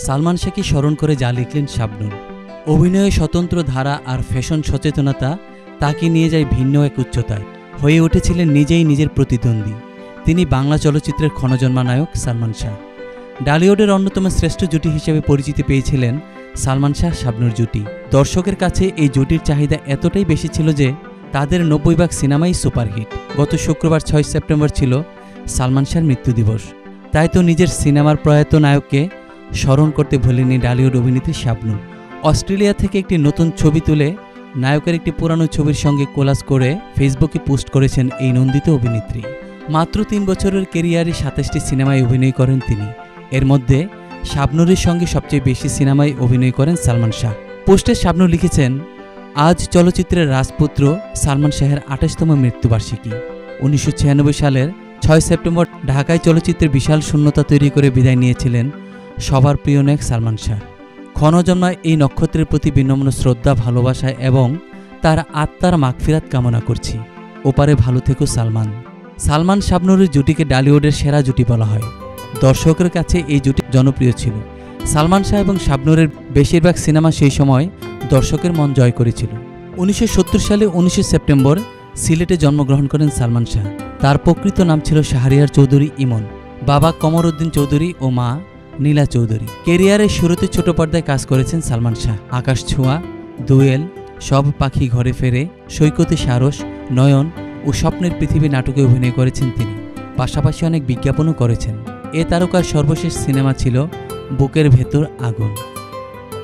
সালমান শাহকে স্মরণ করে যা লিখলেন শাবনূর। অভিনয়ে স্বতন্ত্র ধারা আর ফ্যাশন সচেতনতা তাকে নিয়ে যায় ভিন্ন এক উচ্চতায়। হয়ে উঠেছিলেন নিজেই নিজের প্রতিদ্বন্দ্বী। তিনি বাংলা চলচ্চিত্রের ক্ষণজন্মা নায়ক সালমান শাহ। ডালিউডের অন্যতম শ্রেষ্ঠ জুটি হিসেবে পরিচিতি পেয়েছিলেন সালমান শাহ শাবনূর জুটি। দর্শকের কাছে এই জুটির চাহিদা এতটাই বেশি ছিল যে তাদের 90 সিনেমাই সুপারহিট। গত শুক্রবার 6 সেপ্টেম্বর ছিল সালমান শাহর মৃত্যু দিবস। তাই তো নিজের সিনেমার প্রয়াত নায়ককে স্মরণ করতে ভুলেনি ডালিউড অভিনেত্রী শাবনূর। অস্ট্রেলিয়া থেকে একটি নতুন ছবি তুলে নায়কের একটি পুরানো ছবির সঙ্গে কোলাজ করে ফেসবুকে পোস্ট করেছেন এই নন্দিত অভিনেত্রী। মাত্র 3 বছরের ক্যারিয়ারে 27টি সিনেমায় অভিনয় করেন তিনি। এর মধ্যে শাবনূরের সঙ্গে সবচেয়ে বেশি সিনেমায় অভিনয় করেন সালমান শাহ। পোস্টে শাবনূর লিখেছেন, আজ চলচ্চিত্রের রাজপুত্র সালমান শাহের 28তম মৃত্যুবার্ষিকী। 1996 সালের 6 সেপ্টেম্বর ঢাকায় চলচ্চিত্রের বিশাল শূন্যতা তৈরি করে বিদায় নিয়েছিলেন সবার প্রিয় নায়ক সালমান শাহ। ক্ষণজন্মায় এই নক্ষত্রের প্রতি বিনম্র শ্রদ্ধা, ভালোবাসা এবং তার আত্মার মাগফিরাত কামনা করছি। ওপারে ভালো থেকো সালমান। সালমান শাবনূরের জুটিকে ডালিউডের সেরা জুটি বলা হয়। দর্শকের কাছে এই জুটি জনপ্রিয় ছিল। সালমান শাহ এবং শাবনূরের বেশিরভাগ সিনেমা সেই সময় দর্শকের মন জয় করেছিল। 1970 সালে 19 সেপ্টেম্বর সিলেটে জন্মগ্রহণ করেন সালমান শাহ। তার প্রকৃত নাম ছিল শাহরিয়ার চৌধুরী ইমন। বাবা কমর উদ্দিন চৌধুরী ও মা নীলা চৌধুরী। কেরিয়ারের শুরুতে ছোট পর্দায় কাজ করেছেন সালমান শাহ। আকাশ ছোঁয়া, দোয়েল, সব পাখি ঘরে ফেরে, সৈকতে সারস, নয়ন ও স্বপ্নের পৃথিবী নাটকে অভিনয় করেছেন তিনি। পাশাপাশি অনেক বিজ্ঞাপনও করেছেন। এ তারকার সর্বশেষ সিনেমা ছিল বুকের ভেতর আগুন।